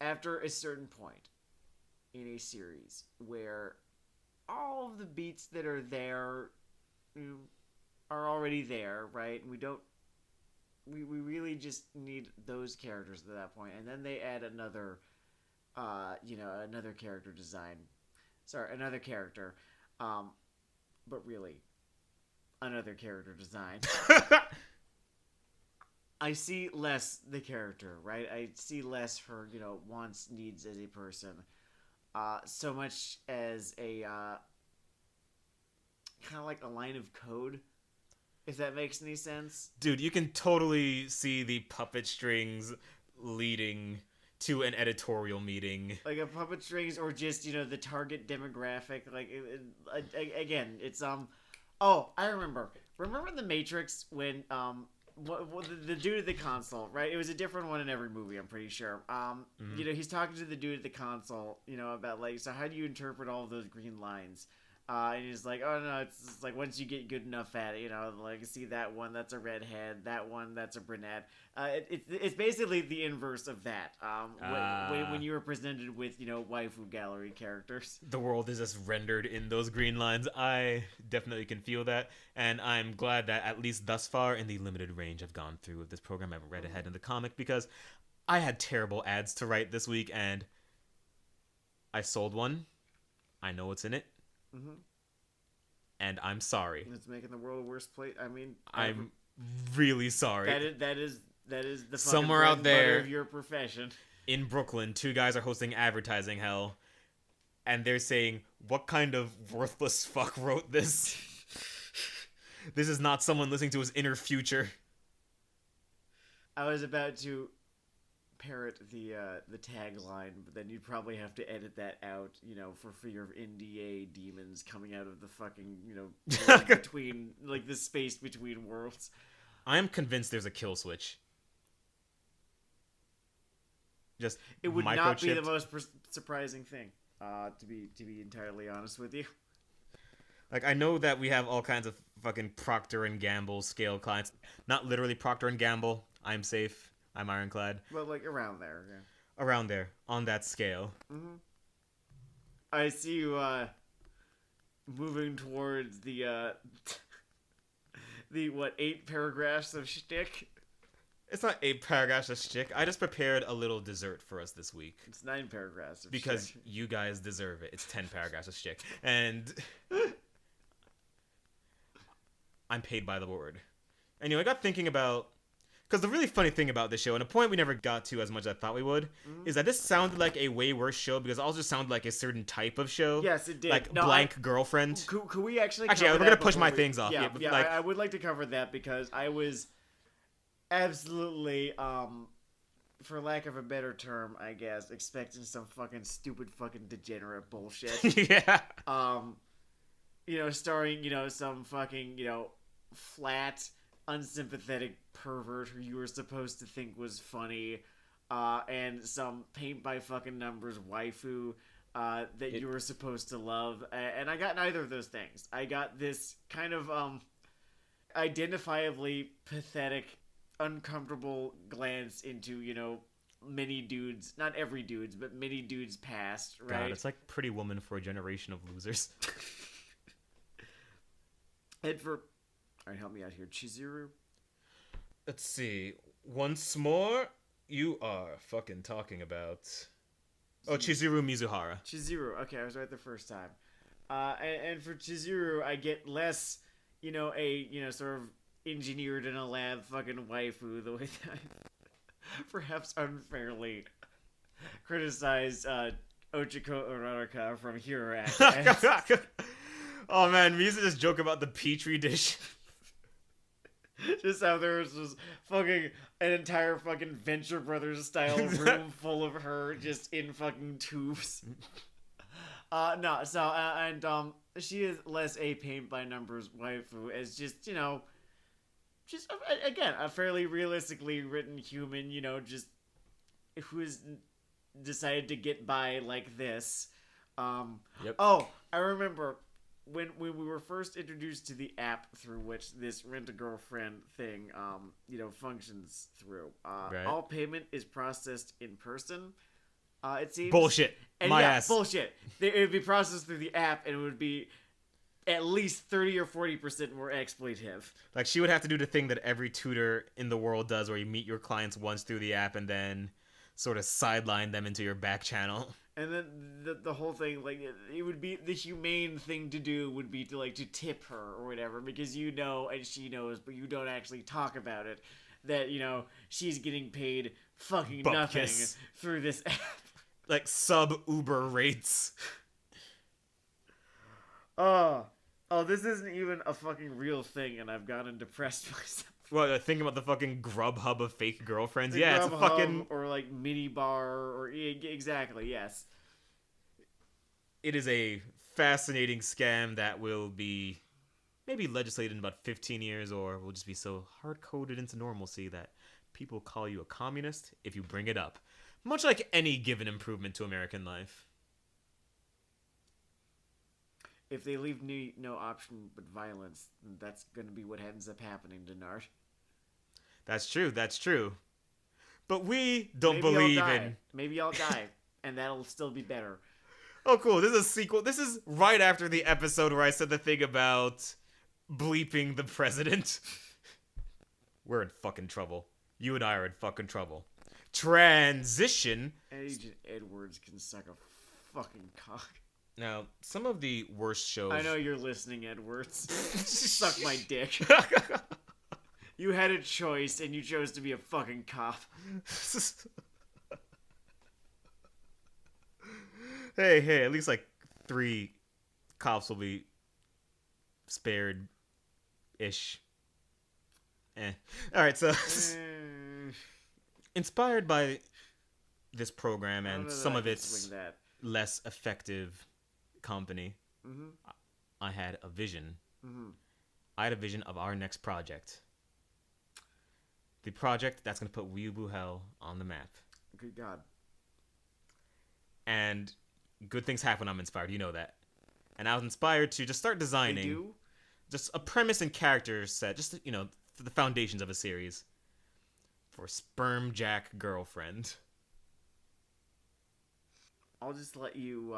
after a certain point in a series where all of the beats that are there are already there, right? And we really just need those characters at that point, and then they add another character design. Sorry, another character, but really another character design. I see less the character, right? I see less her, wants, needs as a person. So much as a kind of like a line of code, if that makes any sense. Dude, you can totally see the puppet strings leading to an editorial meeting. Like a puppet strings, or just, the target demographic. Like, again, it's, oh, I remember. Remember in The Matrix when, the dude at the console, right? It was a different one in every movie, I'm pretty sure. He's talking to the dude at the console, about, like, so how do you interpret all of those green lines? And he's like, oh no, it's like once you get good enough at it, like see that one, that's a redhead, that one, that's a brunette. It's basically the inverse of that. When you were presented with waifu gallery characters, the world is just rendered in those green lines. I definitely can feel that, and I'm glad that at least thus far in the limited range I've gone through with this program, I haven't read ahead in the comic because I had terrible ads to write this week, and I sold one. I know what's in it. Mm-hmm. And I'm sorry. It's making the world a worse place. I mean, I'm really sorry. That is the fucking somewhere out there of your profession. In Brooklyn, 2 guys are hosting advertising hell, and they're saying, "What kind of worthless fuck wrote this? This is not someone listening to his inner future." I was about to parrot the tagline, but then you'd probably have to edit that out, for fear of NDA demons coming out of the fucking, between, like, the space between worlds. I am convinced there's a kill switch. Just it would microchipped. Not be the most surprising thing, to be entirely honest with you. Like, I know that we have all kinds of fucking Procter & Gamble scale clients. Not literally Procter & Gamble. I'm safe. I'm ironclad. Well, like, around there, yeah. Around there, on that scale. Mm-hmm. I see you, moving towards the 8 paragraphs of shtick? It's not 8 paragraphs of shtick. I just prepared a little dessert for us this week. It's 9 paragraphs of because shtick. You guys deserve it. It's 10 paragraphs of shtick. And I'm paid by the word. Anyway, I got thinking about... Because the really funny thing about this show, and a point we never got to as much as I thought we would, is that this sounded like a way worse show because it also sounded like a certain type of show. Yes, it did. Like Blank Girlfriend. Could we actually we're going to push my things off. Yeah, I would like to cover that because I was absolutely, for lack of a better term, I guess, expecting some fucking stupid fucking degenerate bullshit. Yeah. Starring, some fucking, flat... unsympathetic pervert who you were supposed to think was funny, and some paint by fucking numbers waifu that you were supposed to love, and I got neither of those things. I got this kind of identifiably pathetic, uncomfortable glance into many dudes, not every dudes, but many dudes past, right? God, it's like Pretty Woman for a generation of losers. And for... Alright, help me out here. Chizuru? Let's see. Once more, you are fucking talking about... Oh, Chizuru Mizuhara. Chizuru. Okay, I was right the first time. And for Chizuru, I get less, sort of engineered in a lab fucking waifu, the way that I perhaps unfairly criticized Ochiko Uraraka from Hero Academia. Oh man, we used to just joke about the Petri dish. Just how there was this fucking an entire fucking Venture Brothers style room full of her just in fucking tubes. She is less a paint by numbers waifu as just again a fairly realistically written human, just who has decided to get by like this. Yep. Oh, I remember. When we were first introduced to the app through which this Rent-A-Girlfriend thing, functions through, right. All payment is processed in person, it seems. Bullshit. My ass. Bullshit. It would be processed through the app, and it would be at least 30 or 40% more exploitative. Like, she would have to do the thing that every tutor in the world does, where you meet your clients once through the app and then sort of sideline them into your back channel. And then the whole thing, like, it would be the humane thing to do would be to tip her or whatever, because and she knows, but you don't actually talk about it, that, she's getting paid fucking nothing through this app. Like, sub-Uber rates. Oh, this isn't even a fucking real thing, and I've gotten depressed myself. Well, thinking about the fucking Grubhub of fake girlfriends. Yeah, it's a fucking... Or, mini bar, or... Exactly, yes. It is a fascinating scam that will be maybe legislated in about 15 years, or will just be so hard-coded into normalcy that people call you a communist if you bring it up. Much like any given improvement to American life. if they leave no option but violence, that's going to be what ends up happening, Dennard. That's true. But we don't Maybe believe I'll die. in... Maybe I'll die, and that'll still be better. Oh, cool. This is a sequel. This is right after the episode where I said the thing about bleeping the president. We're in fucking trouble. You and I are in fucking trouble. Transition. Agent Edwards can suck a fucking cock. Now, some of the worst shows... I know you're listening, Edwards. Suck my dick. You had a choice, and you chose to be a fucking cop. Hey, at least like 3 cops will be spared-ish. Alright, so... Inspired by this program and some of its less effective company, I had a vision. I had a vision of our next project. The project that's going to put Weeaboo Hell on the map. Good God. And good things happen when I'm inspired, you know that. And I was inspired to just start designing... They do? Just a premise and character set, just, you know, the foundations of a series. For Sperm Jack Girlfriend. I'll just let you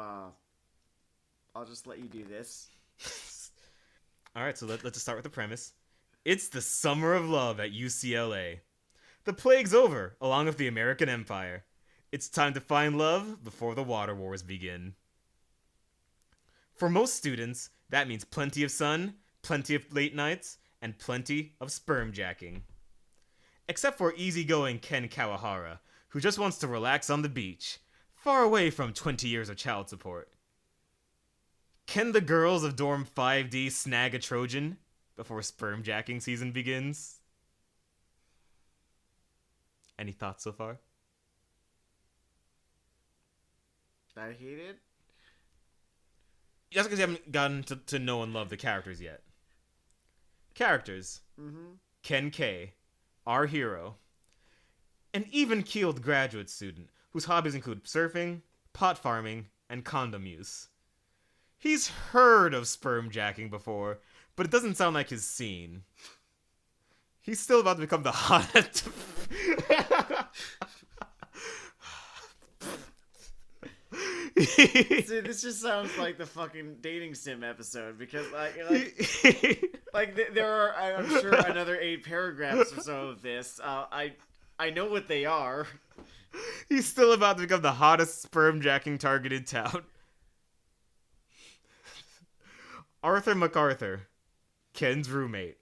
do this. Alright, so let's just start with the premise. It's the summer of love at UCLA. The plague's over, along with the American Empire. It's time to find love before the water wars begin. For most students, that means plenty of sun, plenty of late nights, and plenty of sperm jacking. Except for easygoing Ken Kawahara, who just wants to relax on the beach, far away from 20 years of child support. Can the girls of Dorm 5D snag a Trojan before sperm jacking season begins? Any thoughts so far? I hate it. Just because you haven't gotten to know and love the characters yet. Characters. Ken K, our hero. An even-keeled graduate student whose hobbies include surfing, pot farming, and condom use. He's heard of sperm jacking before, but it doesn't sound like his scene. He's still about to become the hottest... See, this just sounds like the fucking dating sim episode because there are, I'm sure, another 8 paragraphs or so of this. I know what they are. He's still about to become the hottest sperm jacking target in town. Arthur MacArthur, Ken's roommate.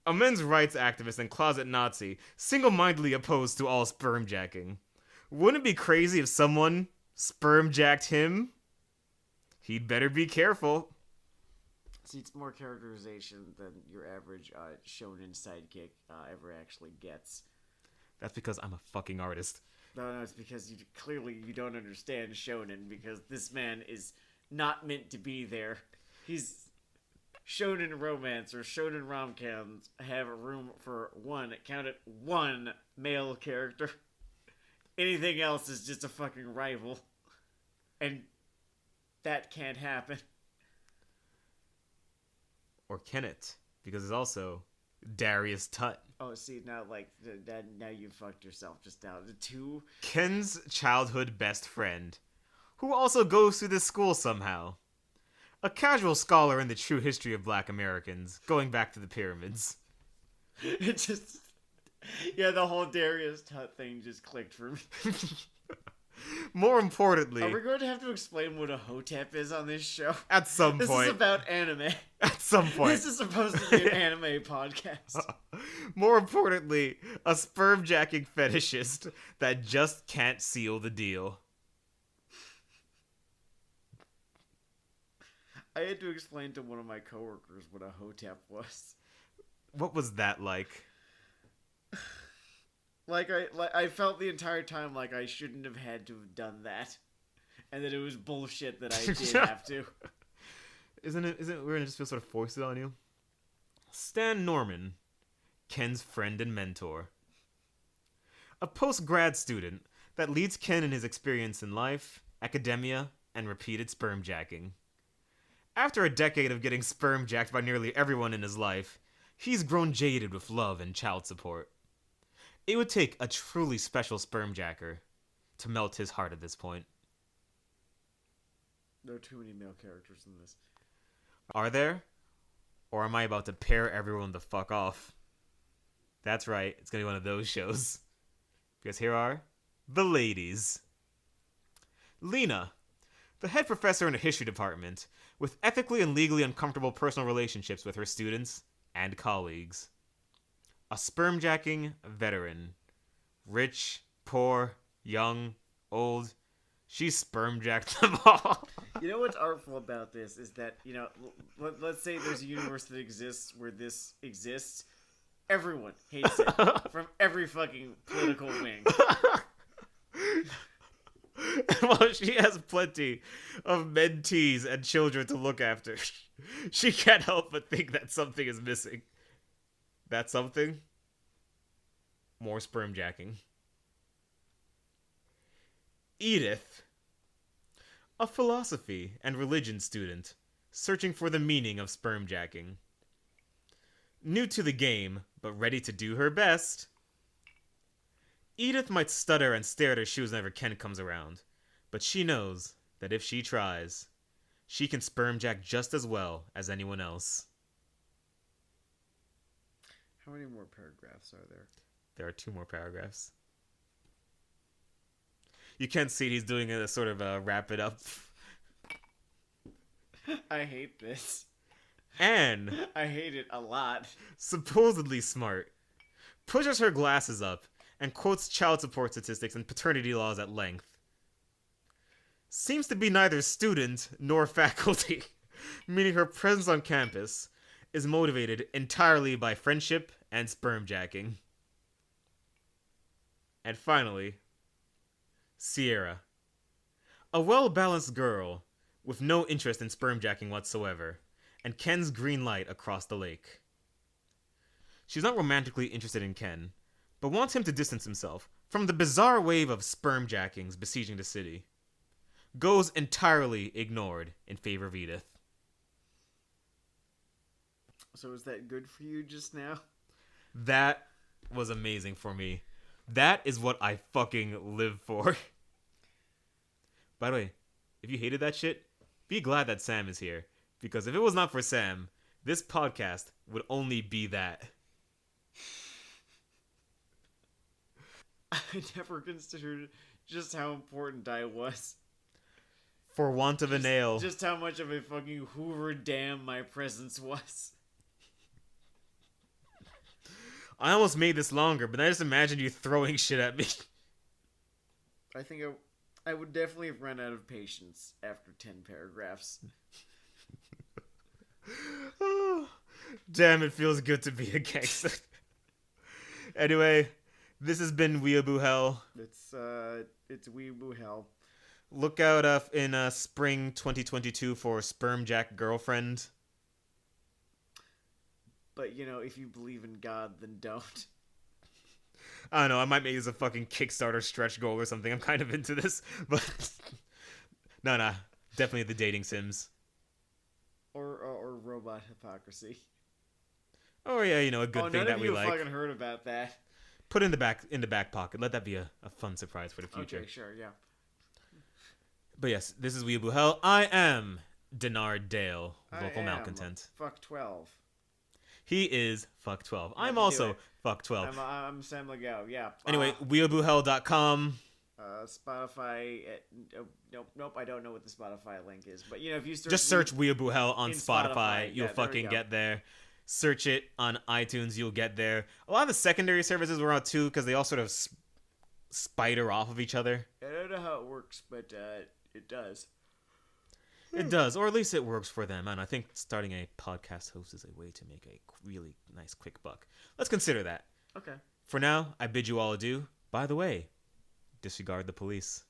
A men's rights activist and closet Nazi, single-mindedly opposed to all sperm jacking. Wouldn't it be crazy if someone sperm jacked him? He'd better be careful. See, it's more characterization than your average shonen sidekick ever actually gets. That's because I'm a fucking artist. No, it's because you don't understand shonen, because this man is not meant to be there. He's shonen romance or shonen rom-coms have room for one male character. Anything else is just a fucking rival. And that can't happen. Or can it? Because there's also Darius Tutt. Oh, see, now, now you fucked yourself just now. The 2... Ken's childhood best friend, who also goes to this school somehow. A casual scholar in the true history of Black Americans, going back to the pyramids. It just... Yeah, the whole Darius Tutt thing just clicked for me. More importantly... Are we going to have to explain what a hotep is on this show? At some point. This is about anime. At some point. This is supposed to be an anime podcast. More importantly, a sperm jacking fetishist that just can't seal the deal. I had to explain to one of my coworkers what a hotep was. What was that like? I felt the entire time like I shouldn't have had to have done that, and that it was bullshit that I did have to. Isn't it we're gonna just feel sort of foisted on you? Stan Norman, Ken's friend and mentor. A post-grad student that leads Ken in his experience in life, academia, and repeated sperm jacking. After a decade of getting sperm jacked by nearly everyone in his life, he's grown jaded with love and child support. It would take a truly special sperm jacker to melt his heart at this point. There are too many male characters in this. Are there? Or am I about to pair everyone the fuck off? That's right, it's gonna be one of those shows. Because here are the ladies. Lena, the head professor in a history department, with ethically and legally uncomfortable personal relationships with her students and colleagues. A sperm-jacking veteran. Rich, poor, young, old. She sperm-jacked them all. You know what's artful about this is that, you know, let's say there's a universe that exists where this exists. Everyone hates it. From every fucking political wing. While she has plenty of mentees and children to look after, she can't help but think that something is missing. That something? More sperm jacking. Edith. A philosophy and religion student, searching for the meaning of sperm jacking. New to the game, but ready to do her best. Edith might stutter and stare at her shoes whenever Ken comes around, but she knows that if she tries, she can sperm jack just as well as anyone else. How many more paragraphs are there? There are 2 more paragraphs. You can't see it, he's doing a sort of a wrap it up. I hate this. Anne, I hate it a lot. supposedly smart, pushes her glasses up and quotes child support statistics and paternity laws at length. Seems to be neither student nor faculty, meaning her presence on campus is motivated entirely by friendship and sperm jacking. And finally, Sierra. A well-balanced girl with no interest in sperm jacking whatsoever, and Ken's green light across the lake. She's not romantically interested in Ken, but wants him to distance himself from the bizarre wave of sperm jackings besieging the city. Goes entirely ignored in favor of Edith. So is that good for you just now? That was amazing for me. That is what I fucking live for. By the way, if you hated that shit, be glad that Sam is here. Because if it was not for Sam, this podcast would only be that. I never considered just how important I was. For want of a nail. Just how much of a fucking Hoover Dam my presence was. I almost made this longer, but I just imagined you throwing shit at me. I think I would definitely have run out of patience after 10 paragraphs. Oh, damn, it feels good to be a gangster. Anyway, this has been Weeaboo Hell. It's Weeaboo Hell. Look out in spring 2022 for Sperm Jack Girlfriend. But, you know, if you believe in God, then don't. I don't know, I might make this a fucking Kickstarter stretch goal or something. I'm kind of into this, but... No, definitely the dating sims. Or robot hypocrisy. Oh yeah, you know, a good thing that we like. None of you fucking heard about that. Put it in the back pocket. Let that be a fun surprise for the future. Okay, sure, yeah. But yes, this is Weeaboo Hell. I am Dennard Dayle, local malcontent. Fuck 12. He is fuck 12. I'm also fuck 12. I'm Sam Lagow, yeah. Anyway, weeaboohell.com. Spotify. Nope. I don't know what the Spotify link is, but you know, if you just search Weeaboo Hell on Spotify, you'll yeah, fucking get there. Search it on iTunes, you'll get there. A lot of the secondary services were out too, because they all sort of spider off of each other. I don't know how it works, but it does. It does, or at least it works for them. And I think starting a podcast host is a way to make a really nice quick buck. Let's consider that. Okay. For now, I bid you all adieu. By the way, disregard the police.